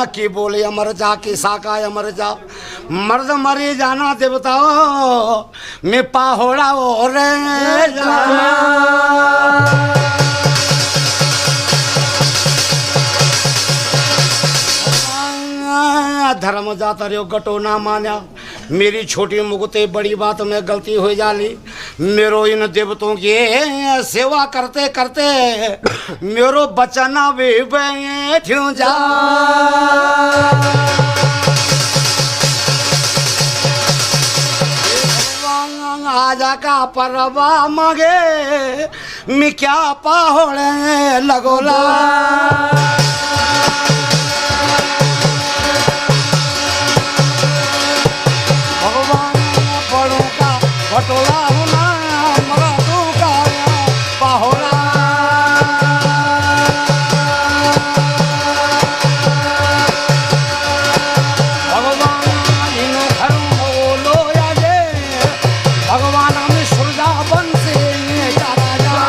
की बोले अमर जा की साका अमर जा मर्द मरे जाना देवताओ मैं पाहोड़ा हो रे धर्म जाता रे गटो ना मान्या मेरी छोटी मुगते बड़ी बात में गलती हो जाली मेरो इन देवतों की सेवा करते करते मेरो बचना भी बैठूं जा आजा का परवा मांगे मैं क्या पाहोड़े लगोला पटोला होना मरा तू का पाहोला भगवान इन घर बोलो याजे भगवान हम सुरजा बन से राजा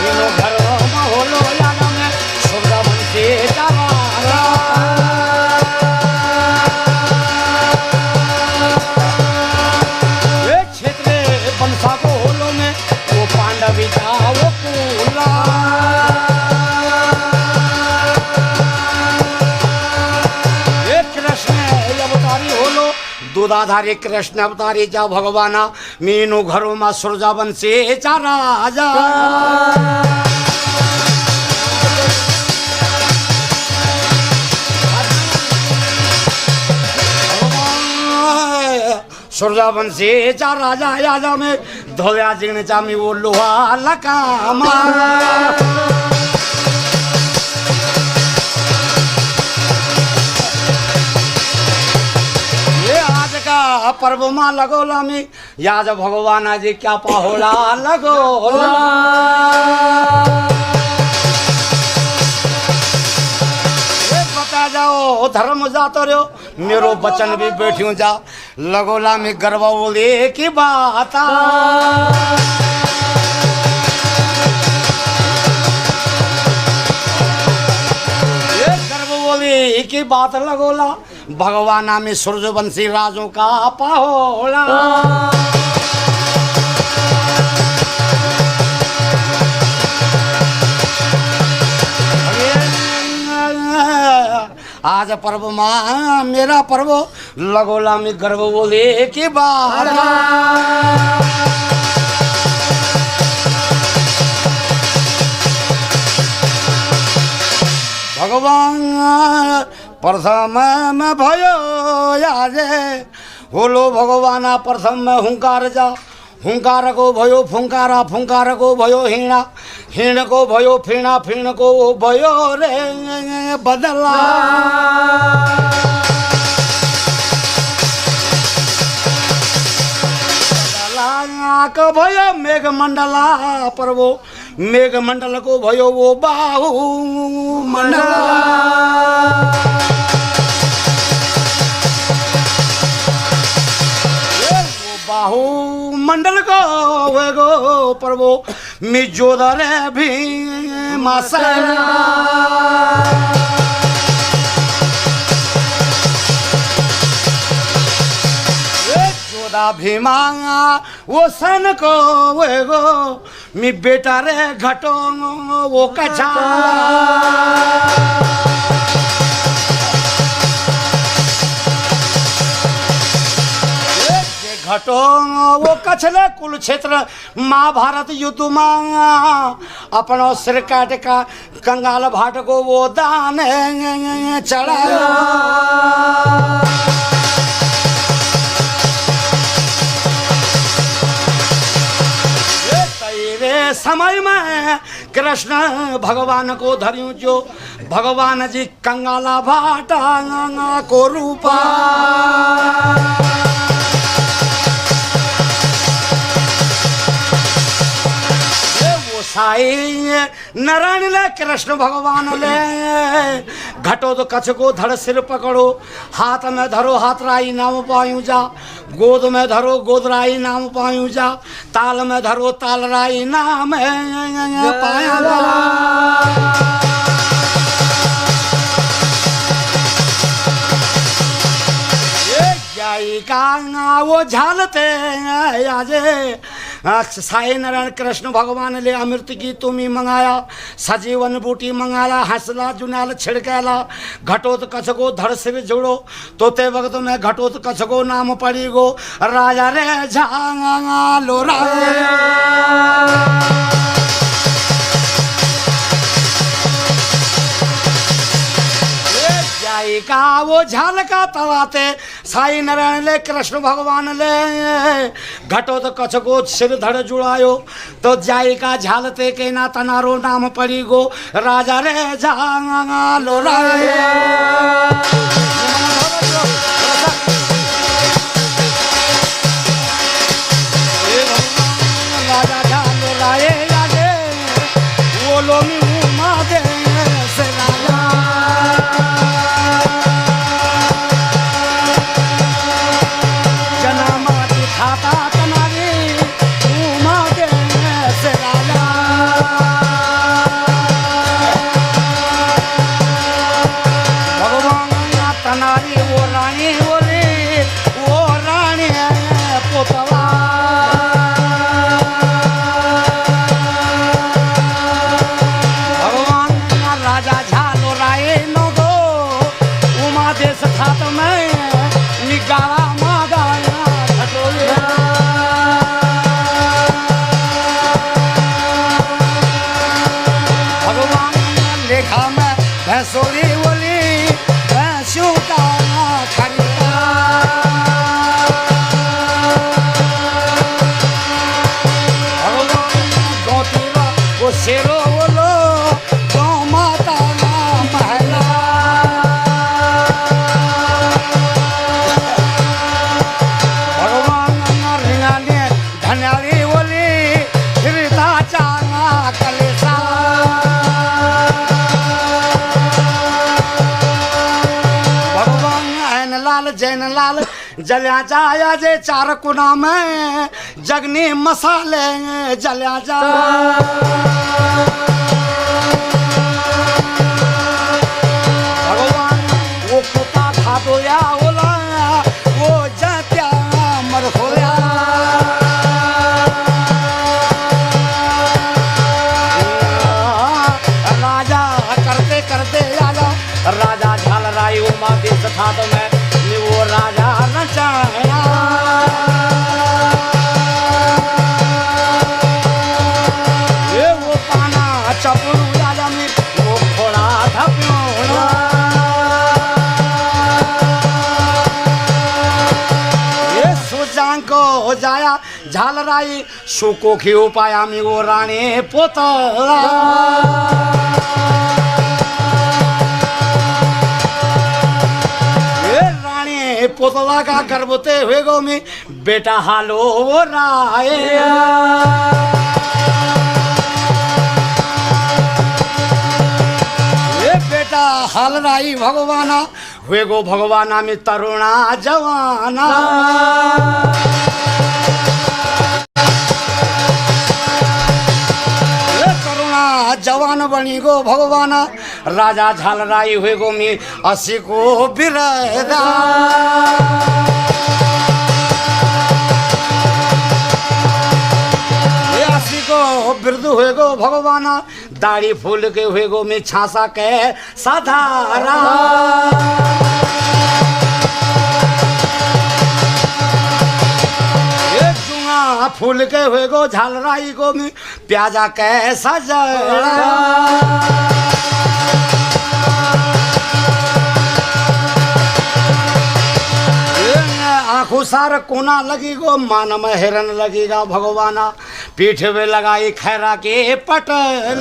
इन घर बोलो याद में सुरजा बन से दूधाधारी कृष्ण अवतारी जा भगवाना मीनू घरों में सुरजावन से जा राजा सुरजावन से जा राजा यादा में धोया जिगने चामी वो लोहा लकामा पर्व माँ लगोला में याद भगवान जी क्या पाहोला लगोला बता जाओ धर्म जातो रो मेरो बचन भी बैठूं जा लगोला में गरबा बोले की बात की बात लगोला भगवाना में सूर्यवंशी राजों का पाहोला आज पर्व माँ मेरा पर्व लगोला में गर्व बोले की बात भगवान प्रथम में भयो याजे बोलो भगवाना प्रथम में हुंकार जा हुंकार को भयो फुंकारा फुंकार को भयो हीणा हीण को भयो फीणा फीण को भयो रे बदला को भयो मेघ मंडला पर्वो मेघ मंडल को भयो वो बाहु मंडला बाहु मंडल को वेगो पर्वो मिजोदर भी मासना भीमा वो सन को वेगो मी बेटा रे घटो वो कछा घटो वो कछले कुल क्षेत्र महाभारत युद्ध मांगा अपनो सिर काट का कंगाल भाट को वो दान चढ़ाया समय में कृष्ण भगवान को धरियो जो भगवान जी कंगाला भाटा को रूपा साई नारायण ले कृष्ण भगवान ले घटो तो कछ को धड़ सिर पकड़ो हाथ में धरो हाथ राई नाम पायू जा गोद में धरो गोद राई नाम पायू जा ताल में धरो ताल राई नाम पाया जा का वो झालते आजे साई नारायण कृष्ण भगवान ले अमृत की तुम्ही मंगाया सजीवन बूटी मंगाला हंसला जुनाल छिड़केला घटोत कछगो धड़ सिर जुड़ो तोते वक्त में घटोत कछगो नाम पड़ी गो राजा रे झालो का वो झाल का तवाते साई नारायण ले कृष्ण भगवान ले घटो तो कछ को सिर धड़ जुड़ायो तो जाई का झालते के ना तनारो नाम पड़ी गो राजा रे झालो राजा झालो राये राजे वो लोमी उमा दे से राजा जैन लाल जल्या जाया जे चार कुना में जगनी मसाले जल्या जा भगवान वो कुता खा दो या ओला वो जात्या मर होया राजा करते करते राजा राजा झाल राई उमा देश था तो मैं वो राजा नचाया ये वो पाना चपड़ू राजा में वो घोड़ा धप्योड़ा ये सुजान को हो जाया झालराई सुको की उपाया में वो रानी पोतला पोतला का गर्भते हुए गो में बेटा हालो राय ये बेटा हाल राई भगवाना हुए गो भगवाना में तरुणा जवाना जवान बनी गो भगवाना राजा झाल राई हुए गो मी 80 को बिरदा ये 80 को बिरद हुए गो भगवाना दाढ़ी फूल के हुए गो मी छासा के साधारा फूल के हुए गो झालराई को में प्याजा कैसा जड़ा आंखों सार कोना लगी गो मान में हिरन लगेगा भगवाना पीठ में लगाई खैरा के पटल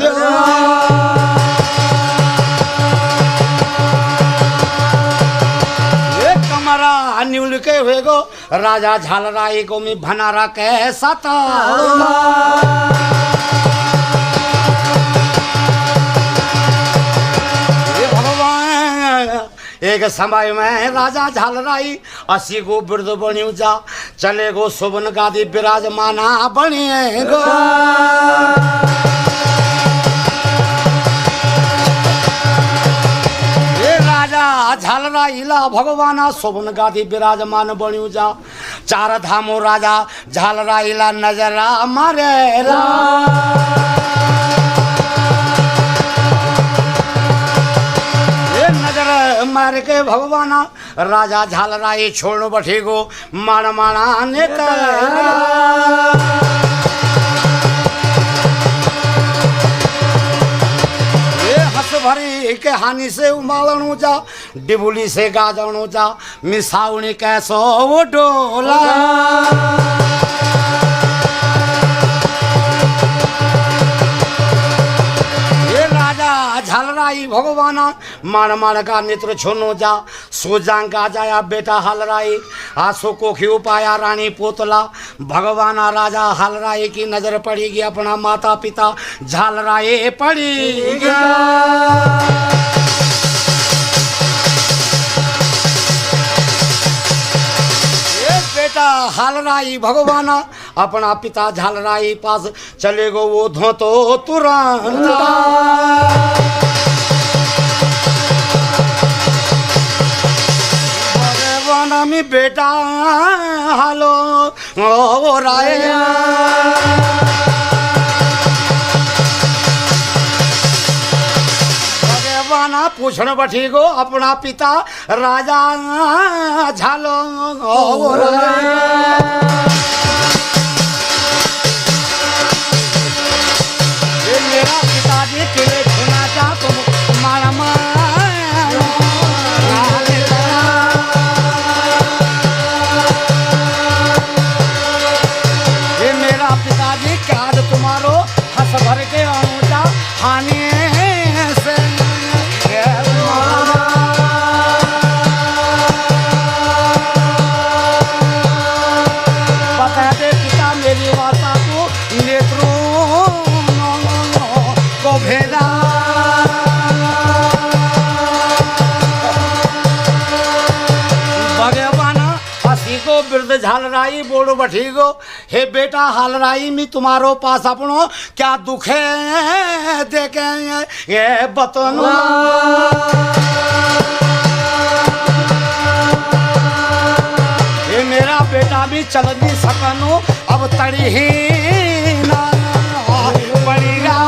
न्यूल के हुए गो राजा झालराई को मी भनारा कैसा था एक समय में राजा झालराई 80 को वृद्ध बन्यू जा चले गो सुबन गादी विराजमाना बनिए गो झालराईला भगवाना शोभन गादी विराजमान बन्यू जा चार धामो राजा झालराईला नजरा मारेला नजर मार के भगवाना राजा झालराई छोड़ बैठे गो मान माना नेता भरी के हानि से उमालणू जा डिबुली से गाजणू जा मिसाउनी कैसो वो डोला ये राजा झालराई भगवाना मान मान का नेत्र छोनो जा सोजांग का जाया बेटा हलराई आंसू को क्यों पाया रानी पोतला भगवाना राजा हलराई की नजर पड़ेगी अपना माता पिता झालराई पड़ेगी बेटा हलराई भगवाना अपना पिता झालराई पास चले गो वो धोतो तुरंत भगवाना में बेटा हालो ओ राय भगवाना पूछने बैठी गो अपना पिता राजा झालो ओ राय मेरा पिताजी तेरे सुना जा तुम मारा ये मेरा पिताजी क्या तुम्हारो हंस भर के अनुजा हानि से बता दे पिता मेरी वार्ता को नेत्रों को भेजा भगवाना हसी को वृद्ध झालराई बोलो बैठी गो हे बेटा हालराई में तुम्हारो पास अपनो क्या दुख है देखे ये बतनो ये मेरा बेटा भी चल नहीं सकनो अब तड़ी ही ना पड़ेगा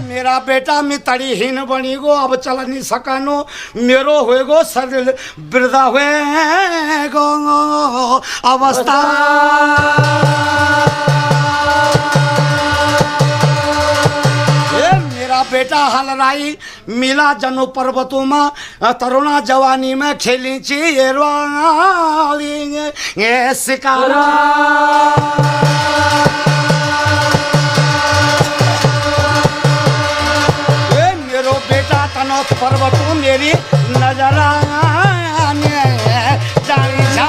मेरा बेटा में तड़ीहीन बनी गो अब चल नहीं सकनो मेरो हुए गो शरीर वृद्धा हुए गो अवस्था मेरा बेटा हलराई मिला जनो पर्वतों में तरुणा जवानी में खेली ची ये शिकारा पर्वतों मेरी नजर जानी जा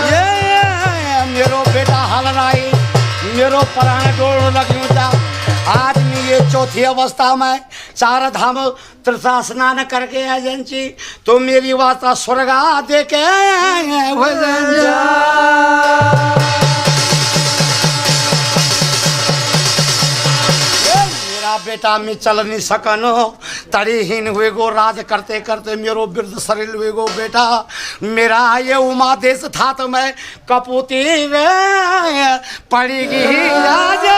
ये मेरो बेटा हलराई मेरो प्राण डोल लग्यू जा आज में ये चौथी अवस्था में चार धाम तीर्था स्नान करके एजेंसी तो मेरी वार्ता स्वर्गा देके बेटा में चल नहीं सकनो तड़ीहीन हुए गो राज करते करते मेरो वृद्ध शरीर हुए गो बेटा मेरा ये उमा देश था तो मैं कपूती रे पड़ेगी राजा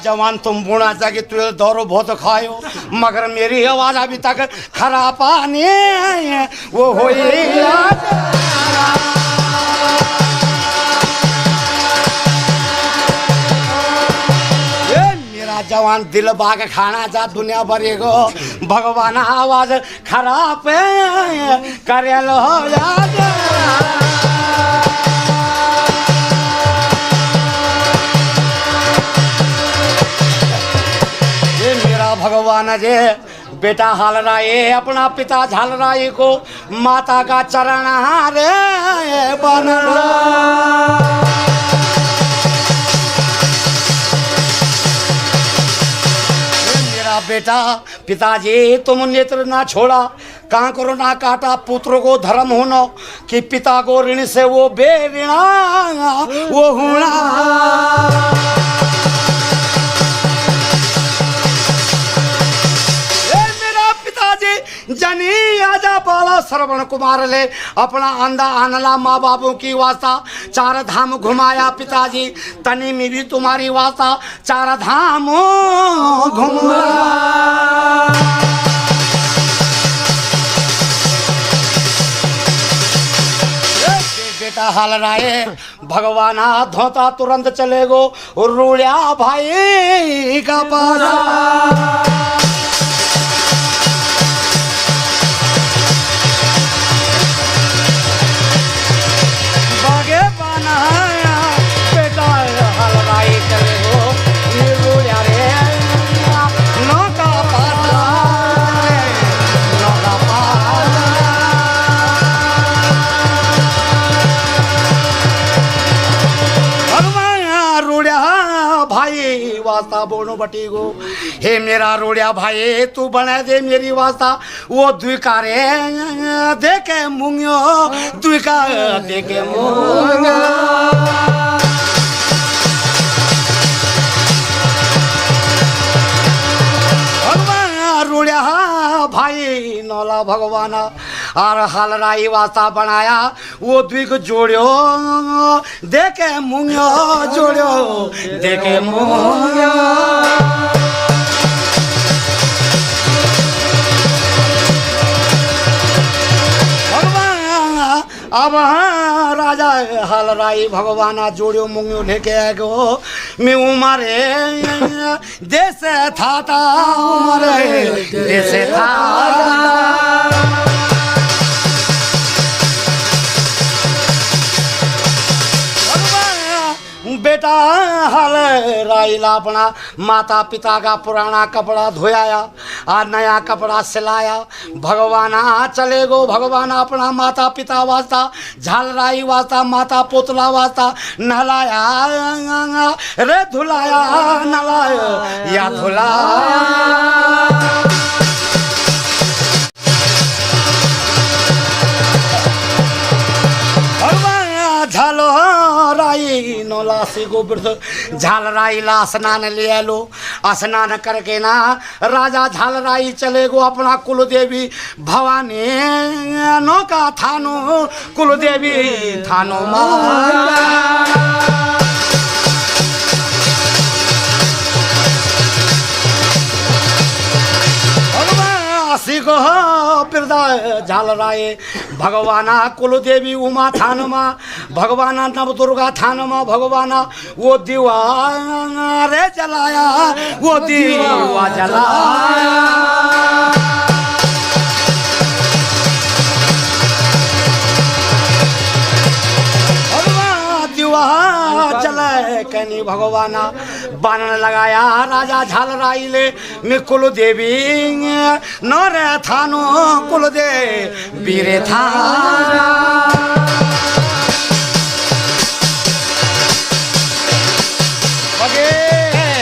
जवान तुम बूढ़ा जाके तुझे दौरो बहुत खायो मगर मेरी आवाज अभी तक खराब पानी वो हो जवान दिल बाग खाना जा दुनिया भरे गो भगवान आवाज खराब करे लो ये मेरा भगवान जे बेटा हालराए अपना पिता झालराए को माता का चरण रे बनरा। मेरा बेटा पिताजी तुम नेत्र ना छोड़ा, कहाँ करो ना काटा, पुत्र को धर्म होना कि पिता को ऋण से वो बेऋणा वो होना। जनी आजा पाला श्रवण कुमार ले अपना अंधा आनला माँ बापों की वास्ता, चार धाम घुमाया पिताजी, तनी में भी तुम्हारी वास्ता चार धाम घुमाया। बेटा हालराए भगवाना धोता तुरंत चले गो रूड़िया भाई का पारा। वास्ता बोनो बटी गो, हे मेरा रोड़िया भाई तू बना दे मेरी वास्ता वो द्विकारे देखे मुंगियो द्विका देखे मुंगियो। रोड़िया भाई नौला भगवाना और हालराई वास्ता बनाया वो द्विक जोड़ियो देखे मुंगियो जोड़ियो देखे मुंगियो। अब हाँ राजा हालराई भगवाना जोड़ियो मुंगियो लेके आ गो मैं उमारे देश था उमारे देश था। बेटा हाल राइला अपना माता पिता का पुराना कपड़ा धोयाया और नया कपड़ा सिलाया। भगवाना चले गो भगवाना अपना माता पिता वास्ता झालराई वास्ता माता पोतला वास्ता नहलाया रे धुलाया नहलाया या धुलाया। झालो राई नौला से गोबृत झालराई ला स्नान ले लो, स्नान करके ना राजा झालराई चले गो अपना कुलदेवी भवानी नो का थानो कुलदेवी थानो माँ। झालराए भगवाना कुलदेवी उमा थानमा भगवाना नवदुर्गा थानमा भगवाना वो दीवा रे जलाया वो दीवा जलाया। कहनी भगवाना बानन लगाया राजा झालराई ले मैं कुलदेवी नौरे थानो कुलदेवी रे थाना।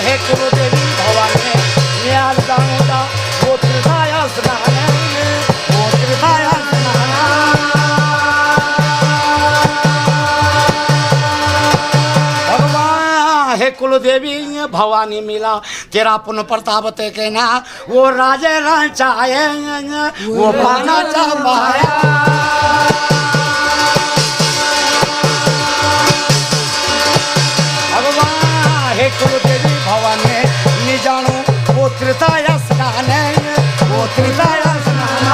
हे कुलदेवी भवानी न्याल दाऊदा वो त्रिधाया स्नान वो त्रिधाया कुलदेवी भवानी मिला तेरा पुण्य प्रताप ते कहना वो राजे चाहे वो पाना चाहे। भगवान हे कुलदेवी भवानी नि जानो वो त्रिताया स्नान वो त्रिताया स्नान।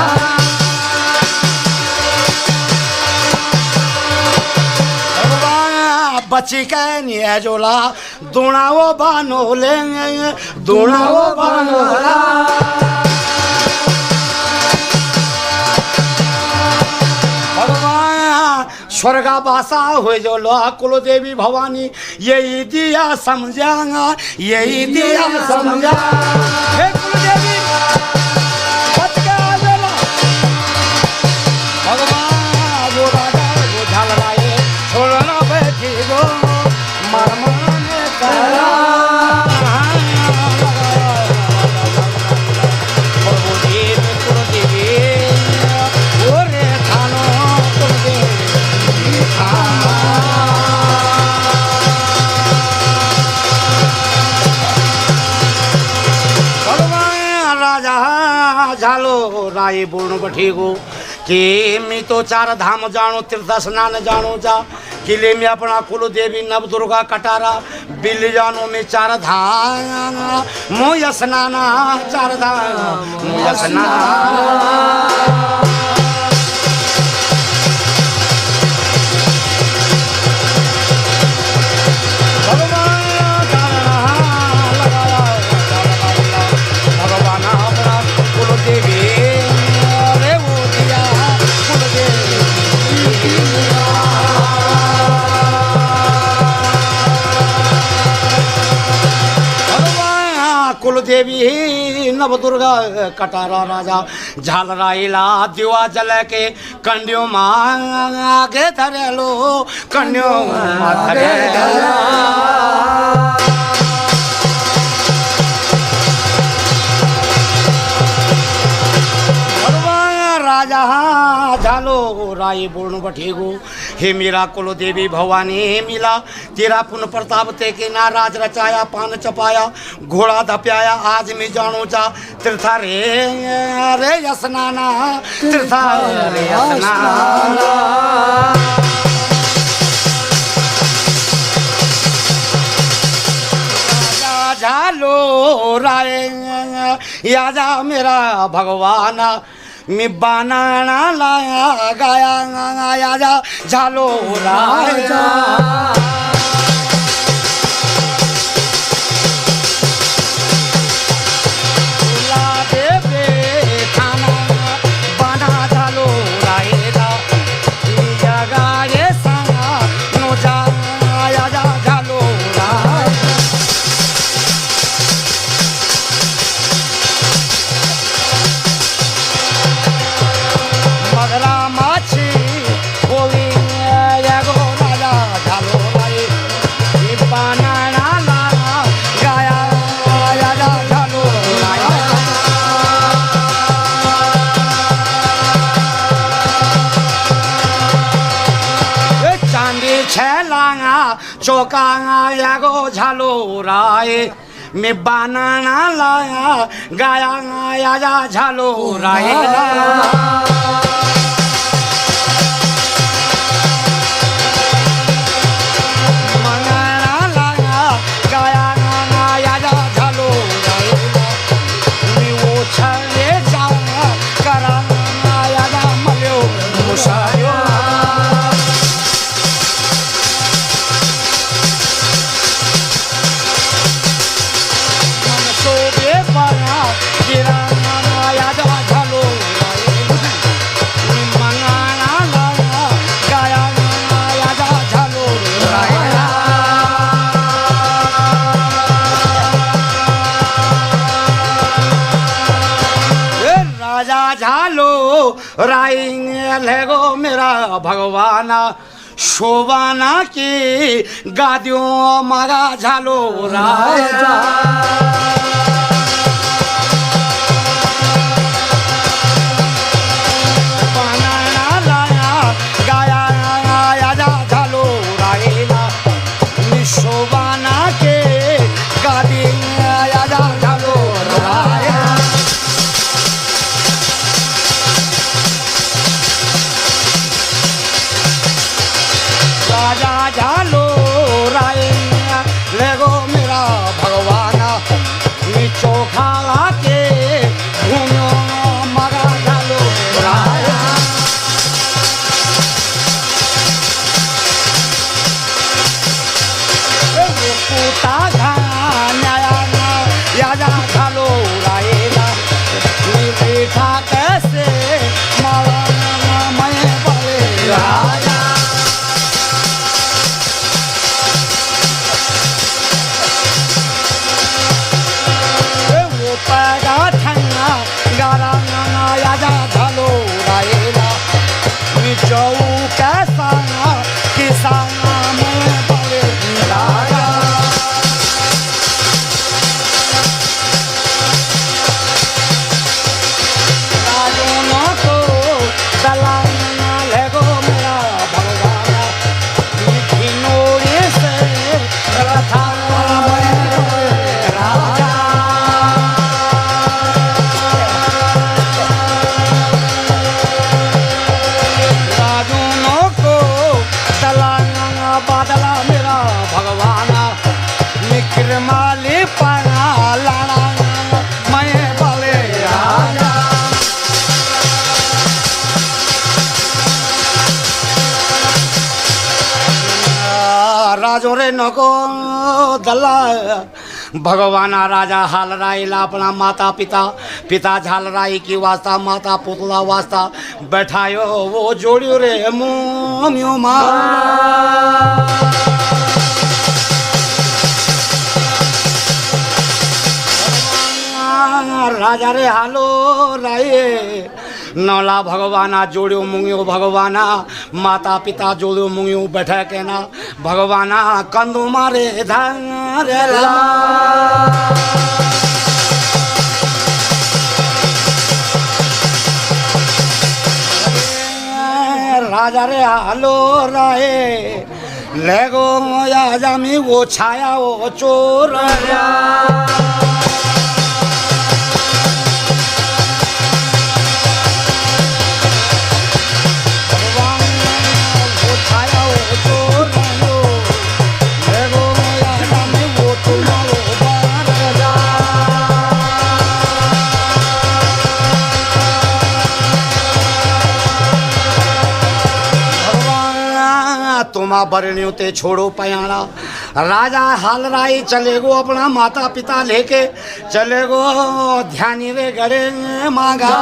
बची कहनी है जोला दूना वो बानो लेंगे दूना वो बानोला। भगवान स्वर्गा बासा हुए जो लो कुलदेवी भवानी यही दिया समझागा यही दिया समझा। हे कुलदेवी झालो राय बोलणं बठेगो कि मी तो चार धाम जानो तीर्थ स्नान जानो जा किले में अपना कुल देवी नव दुर्गा कटारा बिल्ली जानो में चार धाम मोय स्नाना चार धाम मोय स्नाना देवी नव दुर्गा कटारा राजा झालराइला दिवा जल के कंडियो मांगे धरेलो कंडियो राजा झालो राय बोलणं बठेगो हे मेरा कुल देवी भवानी मिला तेरा पुण्य प्रताप ते के ना राज रचाया पान चपाया घोड़ा धप्याया आज मैं जानो जा तीर्था रे रे स्नाना तीर्था रे स्नाना झालो राय याजा मेरा भगवाना मी बनाना लाया गाया आया जा झालो राजा चौका आया गो झालो राय मैं बनाना लाया गाया आया जा झालो राय राय लेगो मेरा भगवाना शोभाना की गादियों मगा झालो राजा बाजो रे नको दला भगवान राजा हाल राईला अपना माता पिता पिता झाल राई की वास्ता माता पुतला वास्ता बैठायो वो जोड़ियो रे मोमियो माँ राजा रे हालो राये नौला भगवाना जोड़ियो मुंगियो भगवाना माता पिता जोड़ियो मुंगियो बैठे के ना भगवाना कंदू मारे धारे राजा रे हालो राये लेगो या जामी वो छाया वो चोर तुमा बरनियों ते छोड़ो पयाना राजा हाल राई चले गो अपना माता पिता लेके चले गो ध्यानी रे गड़े मांगा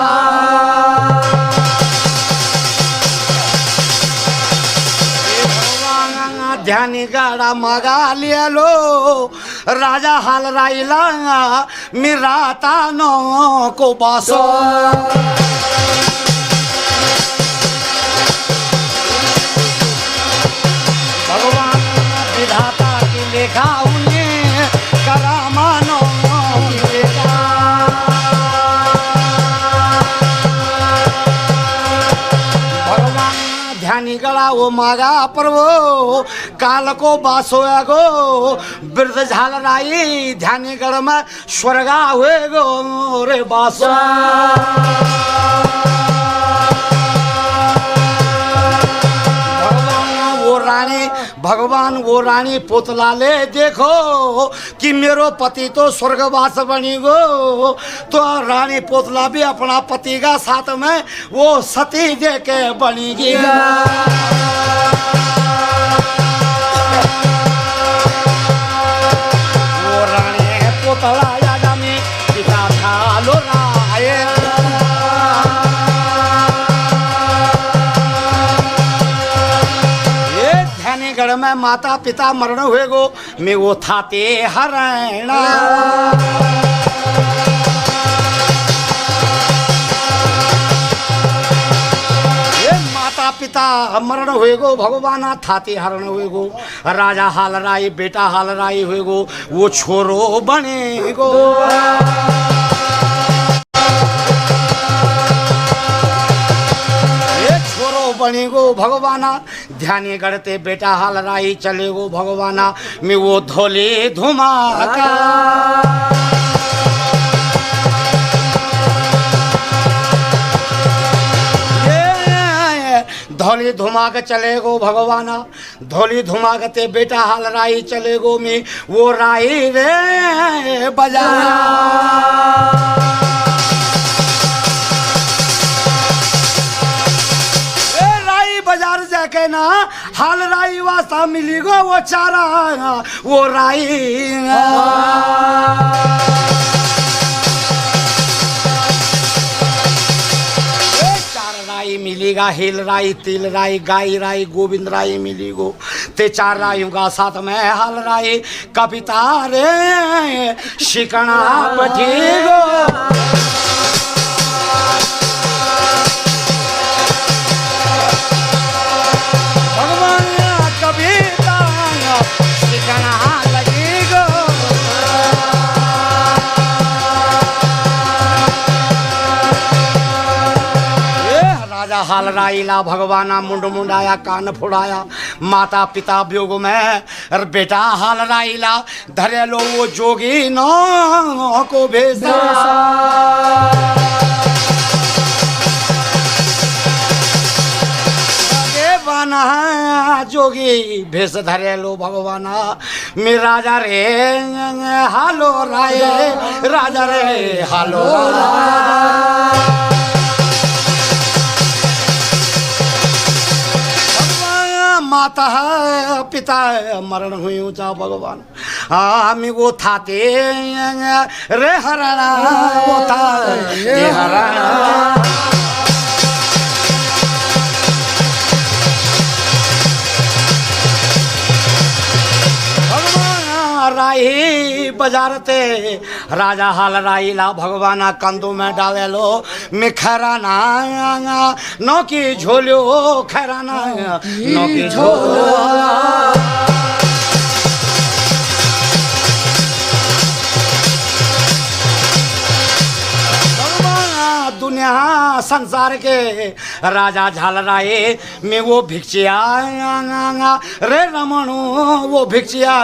ध्यानी गाड़ा मांगा लिया लो राजा हाल राई लांगा मिराता नो को बासो विधाता की लेखा उन्हें करामानो भगवान ध्यानी गड़ा वो मागा पर वो काल को बासो गो वृद्ध झाल राई ध्यानी गढ़ में स्वर्गा हुए गो रे बासो रानी भगवान वो रानी पुतला ले देखो कि मेरो पति तो स्वर्गवास बनी गो तो रानी पुतला भी अपना पति का साथ में वो सती दे के बनेगी वो रानी पुतला यादा में पिता था लो राय गढ़ में माता पिता मरण हुए गो मैं वो थाते हरणा ये माता पिता मरण हुए गो भगवाना थाते हरण हुए गो राजा हाल राई बेटा हाल राई हुए गो वो छोरो बने गो बनी गो भगवाना ध्यानी गढ़ते बेटा हाल राई चले गो भगवाना में वो धोले धुमाका धोली धुमाक चले गो भगवाना धोली धुमाकते बेटा हाल राई चले गो में वो राई रे बजा बाजार जाके ना हाल राई वास्ता मिली गो वो चारा वो राई चार राई मिलेगा हिल राई तिल राई गाई राई गोविंद राई मिली गो ते चार राइयों का साथ में हाल राई कविता रे शिकना पठी गो हाल राईला भगवाना मुंड मुंडाया कान फुड़ाया माता पिता वियोग में बेटा हाल राईला धरे लो वो जोगी नो को भेजा बना जोगी भेष धरे लो भगवाना मैं राजा रे हालो राय राजा रे हालो माता है पिता है मरण हुई ऊंचा भगवान आमी वो थाते रे हरणा वो था रे हरणा राई बजारते राजा हाल राई ला भगवाना कंदू में डाले लो मिखराना नौ की झोलियो खराना नौ की झोलियो दुनिया संसार के राजा झालराए में वो भिक्षिया रे रमणु वो भिक्षिया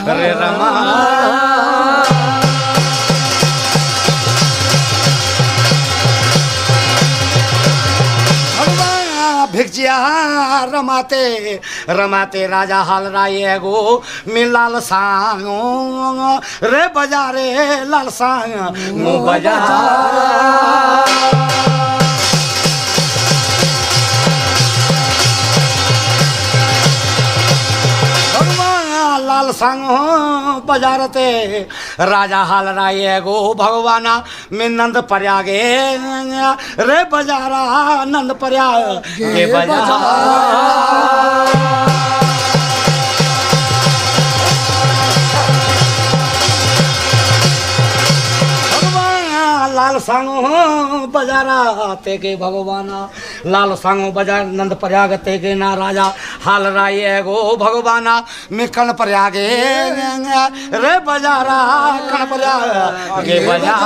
रे रमण भिक्षिया रमाते रमाते राजा हाल राय गो में लाल सांगो रे बजारे लाल सांग मो बजा लाल संग बजारते राजा हाल राय गो भगवाना में नंद प्रयागे रे बजारा नंद प्रयाग रे बजारा लाल सांगो बजारा ते के भगवाना लाल सांगो बजार नंद प्रयाग ते के ना राजा हाल राय गो भगवाना में कण प्रयागे रे बजारा कण प्रयाग के बजारा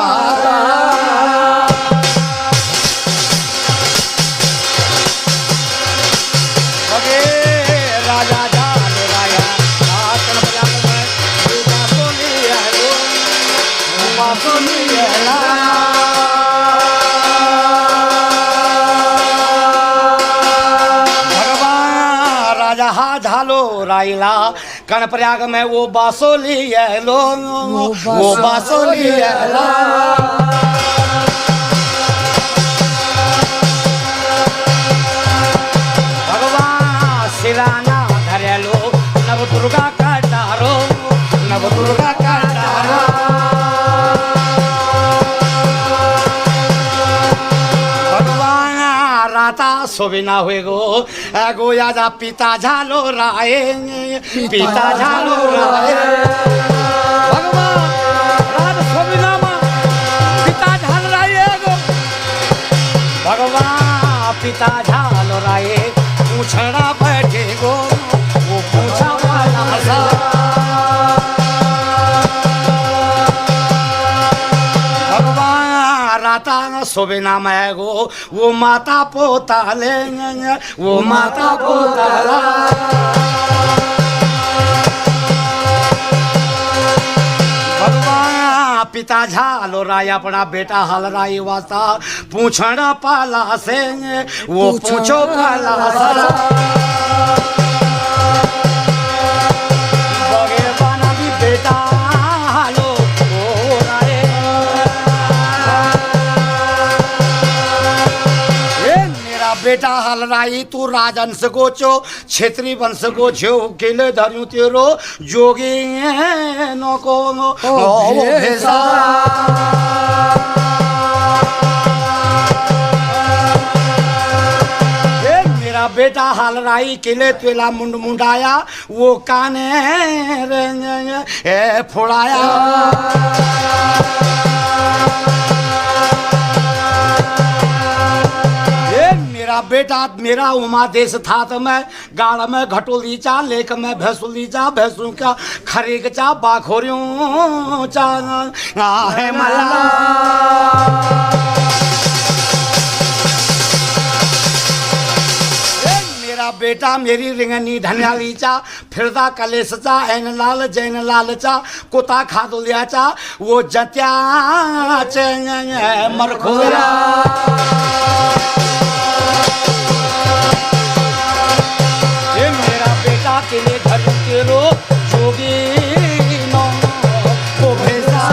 राजा जाल राया कण प्रयाग में झालो राइला कण प्रयाग में वो बासोली है लो वो बासोली है ला भगवान सिराना धरेलो नव दुर्गा का डारो नव दुर्गा का डारो राता सोबिना हुए गो एगो याजा पिता झालो राय पिता झालो राय भगवान रात सोबिना मा पिता झाल राय गो भगवान पिता झालो राय पूछड़ा बैठे गो वो पूछा वाला सा राता सोबिना में गो वो माता पोता लेंगे वो माता पोता भगवान पिता झालो राय अपना बेटा हाल राय वास्ता पूछना पाला से वो पूछो पाला बगेरवाना भी बेटा बेटा हाल राई तू राजंश को चो क्षेत्रीय वंश को छो केले धर्यू तेरो जोगी नो को भेसा मेरा बेटा हाल राई केले तेला मुंड मुंडाया वो काने रे फोड़ाया मेरा बेटा मेरा उमा देश था तो मैं गाड़ में घटोली चा लेक में भैंसुली चा भैंसू का खरीक चा बाखोरियों चा है मला मेरा बेटा मेरी रिंगनी धनियाली चा फिरदा कलेश चा एन लाल जैन लाल चा कुता खादुलिया चा वो जत्या मरखोरा के लिए घर के लो जोगी नो को भेजा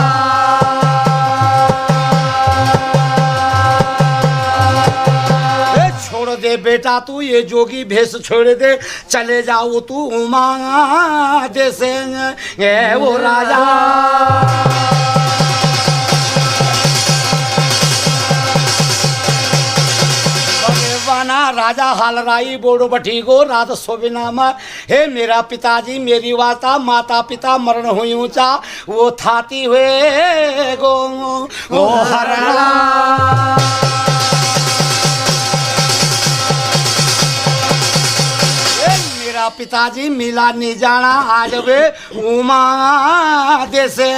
छोड़ दे बेटा तू ये जोगी भेष छोड़ दे, चले जाओ तू उमा देश वो राजा। राजा हालराई बोड़ो बठी गो रात सोबिनामा, हे मेरा पिताजी मेरी वाता माता पिता मरण हुई ऊंचा, वो थाती हुए गो वो हरना। मेरा पिताजी मिला नहीं जाना आज वे उमा देसे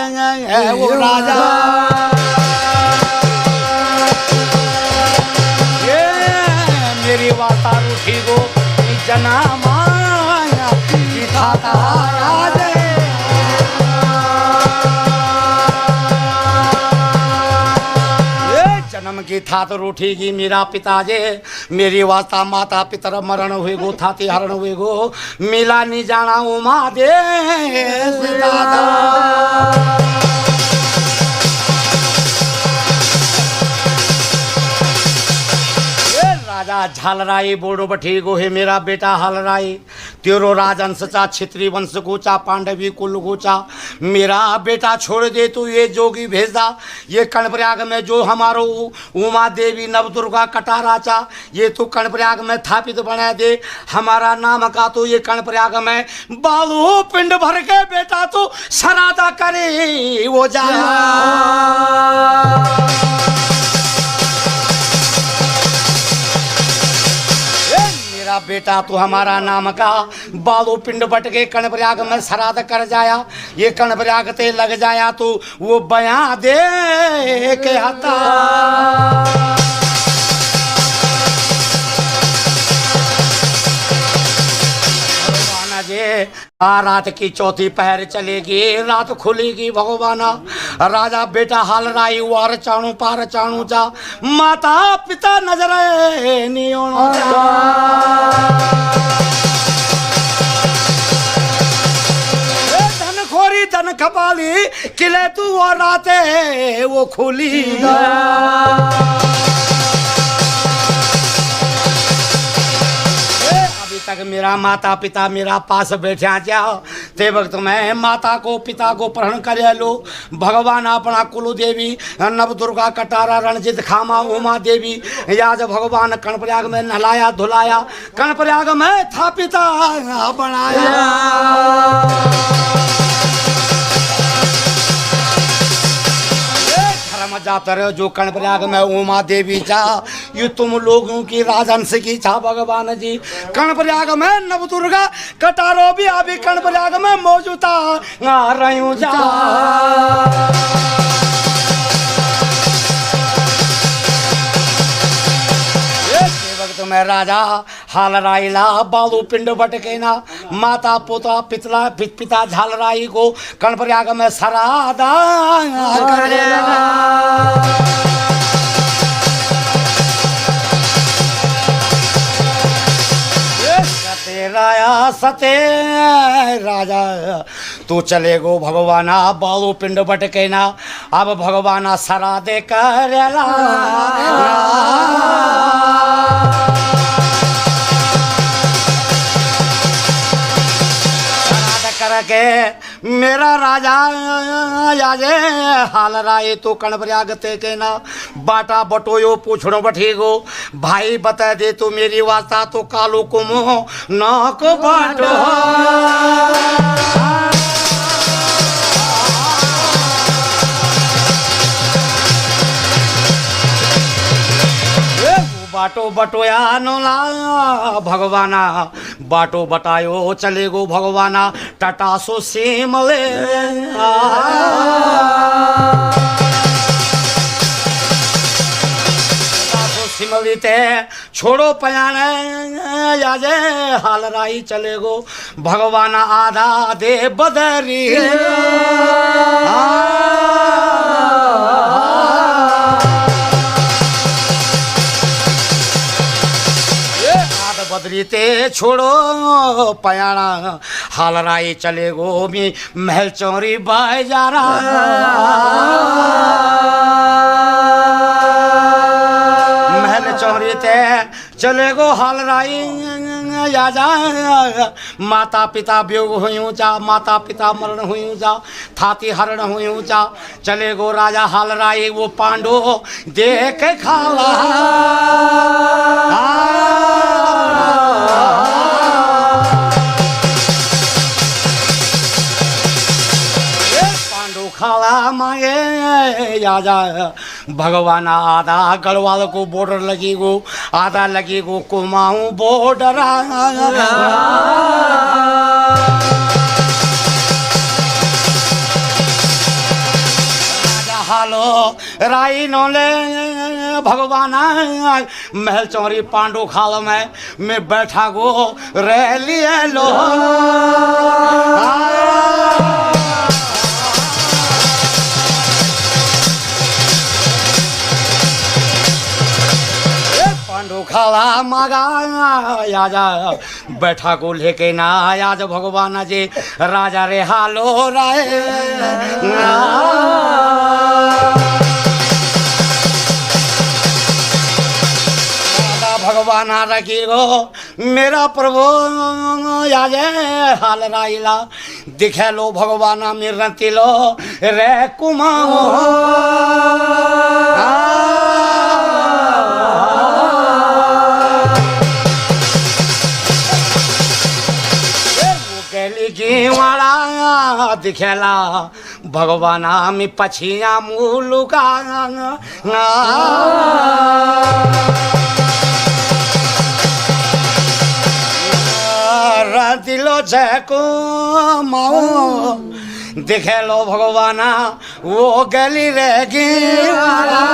वो राजा। मेरी वाता रूठी गो जना माया की थाता राजे। जन्म की थात रूठीगी मेरा पिताजे, मेरी वाता माता पितर मरण हुए गो थाती हरण हुए गो, मिला नहीं जाना उमा दे दादा। राजा झालराई बोड़ो बठी गो, हे मेरा बेटा हालराई, तेरो राजंश चा क्षत्रिय वंश गोचा पांडवी कुल गोचा, मेरा बेटा छोड़ दे तू ये जोगी भेजा, ये कर्णप्रयाग में जो हमारो उमा देवी नवदुर्गा कटारा चा, ये तू कर्णप्रयाग में स्थापित बना दे, हमारा नाम का तू ये कर्णप्रयाग में बालू पिंड भर के बेटा तू सरादा करे वो जा। मेरा बेटा तू हमारा नाम का बालू पिंड बट के कर्णप्रयाग में श्राद्ध कर जाया, ये कर्णप्रयाग ते लग जाया तू वो बयां दे के हता। रात की चौथी पहर चलेगी, रात खुलेगी भगवाना, राजा बेटा हालराई वार चाणू पार चाणू जा, माता पिता नजर नियोणो जा। धनखोरी धन खपाली किले तू वो राते वो खुली। तक मेरा माता पिता मेरा पास बैठा जाओ, ते वक्त मैं माता को पिता को प्रण कर लो, भगवान अपना कुल देवी नव दुर्गा कटारा रणजित खामा उमा देवी, आज भगवान कर्णप्रयाग में नहलाया धुलाया, कर्णप्रयाग में था पिता बनाया। जाता रहे जो कर्णप्रयाग में उमा देवी जा, ये तुम लोगों की राजहंस की छा भगवान जी, कर्णप्रयाग में नवदुर्गा कटारो भी अभी कर्णप्रयाग में मौजूदा आ रही हूँ जा। वक्त में राजा हालराईला बालू पिंड बटकेना, माता पोता पितला पिता झालराई को कर्णप्रयाग में सरादा करेगा। तेरा सते राजा तू चले गो भगवाना बालू पिंड बटकेना, अब भगवाना सरादे करेला। करके मेरा राजा आजे हालराई तू कर्णप्रयाग ते के ना, बाटा बटोयो पूछड़ो बठी गो, भाई बता दे तू मेरी वास्ता तो कालू कुमो न को बाटो। बाटो बटोया नोला भगवाना, बाटो बतायो चले गो भगवाना, टटासो सिमले सिमली ते छोड़ो पयाने याजे हालराई चले गो भगवाना, आधा दे बदरी बदरी ते छोड़ो पयाना, हालराई चले गो मी महल चौरी बाय जा रहा, महल चौरी ते चले गो हाल राई या जा माता पिता वियोग हुई जा माता पिता मरण हुई जा थाती हरण हुई जा चले गो राजा हाल राई वो पांडो देख खाला खाला मांगे या जा भगवान आधा गढ़वाल को बॉर्डर लगी गो आधा लगी गो कुमाऊं बॉर्डर हालो राई नोले भगवान महल चौरी पांडु खाल में मैं बैठा गो रह लिए लो खाला मागा आजा बैठा को लेके ना आज भगवान जी राजा रे हालो राय भगवान रखी गो मेरा प्रभु आजे हाल राइला दिखे लो भगवान मिरती लो रे कुमाओ वाला दिखेला भगवान मी पछिया मुलुका दिलो जको माओ दिखे लो भगवान वो गली रेगी वाला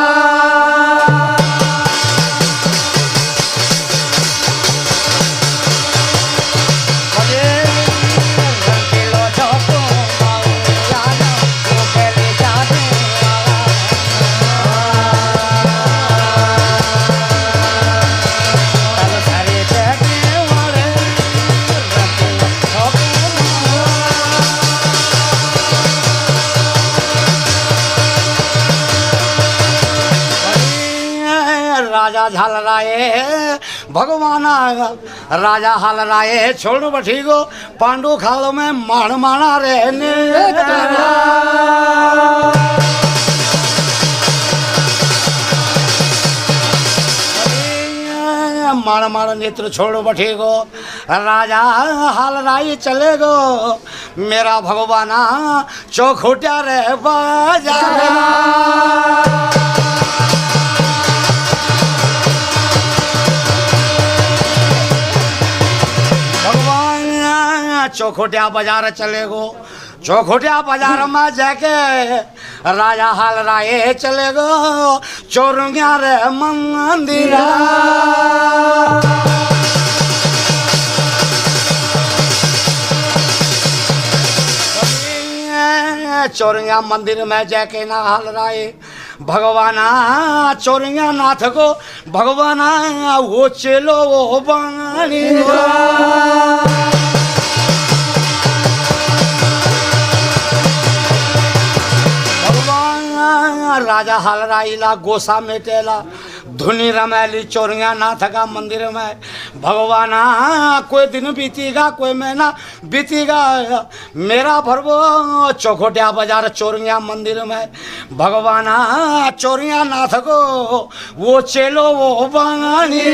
राजा झाल राये भगवान राजा हाल राये छोड़ बठी गो पांडु खालो में माण माना रहने माण माण नेत्र छोड़ बठी गो राजा हाल राई चले गो मेरा भगवान चौखोटिया रे बाजा चौखोटिया बाजार चले गो चौखोटिया बाजार में जाके राजा हाल राये चले गो चोरुंगिया रे मंदिरा चोरुंगिया मंदिर में जाके ना हाल राये भगवान चोरुंगिया नाथ को भगवान वो चलो वो बानी राजा हाल राइला गोसा मेटेला धुनी रमैली चोरिया नाथ का मंदिर में भगवान कोई दिन बीतीगा कोई महीना बीतीगा मेरा भरवो चौखोटिया बाजार चोरिया मंदिर में भगवान चोरिया नाथ को वो चलो वो बानी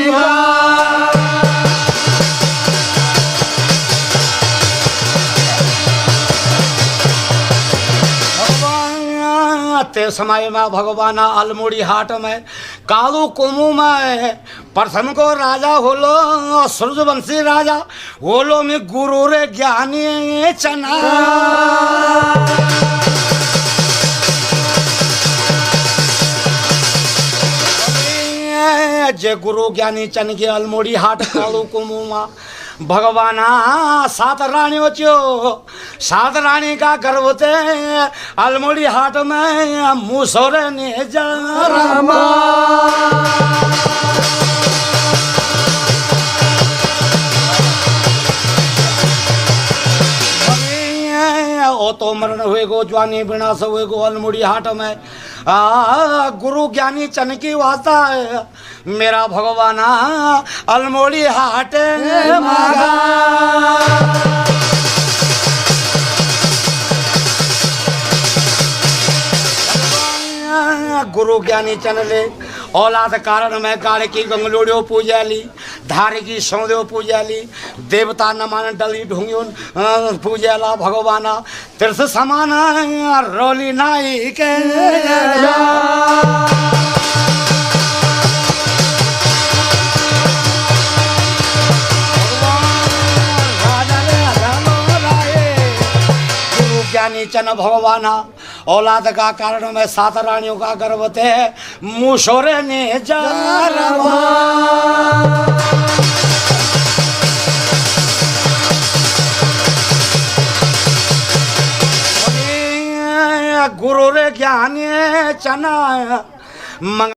ते समय में भगवान अलमोड़ी हाट में कालू कुमू में प्रथम को राजा होलो सूर्यवंशी राजा होलो में गुरु रे ज्ञानी चना जे गुरु ज्ञानी चन के अलमोड़ी हाट कालू कुमू में भगवान सात रानियों चो सात रानी का गर्भ थे अलमोड़ी हाट में मुसोरे ने जा रामा ओ तो मरण हुए गो ज्वानी विनाश हुए गो अलमुड़ी हाट में गुरु ज्ञानी चन की वास्ता है मेरा भगवाना अलमोड़ी हाट मागा। गुरु ज्ञानी चनले औलाद कारण में काल की गंगलोड़ियों पूजाली धारे की सौदेव पूजाली देवता न मान डली ढूंगियों पूजाला भगवाना तीर्थ समान रोली नाई के ज्ञानी चन भगवाना औलाद का कारण में 7 रानियों का गर्भ थे मुशोरे ने जारवा। गुरु रे ज्ञानी चना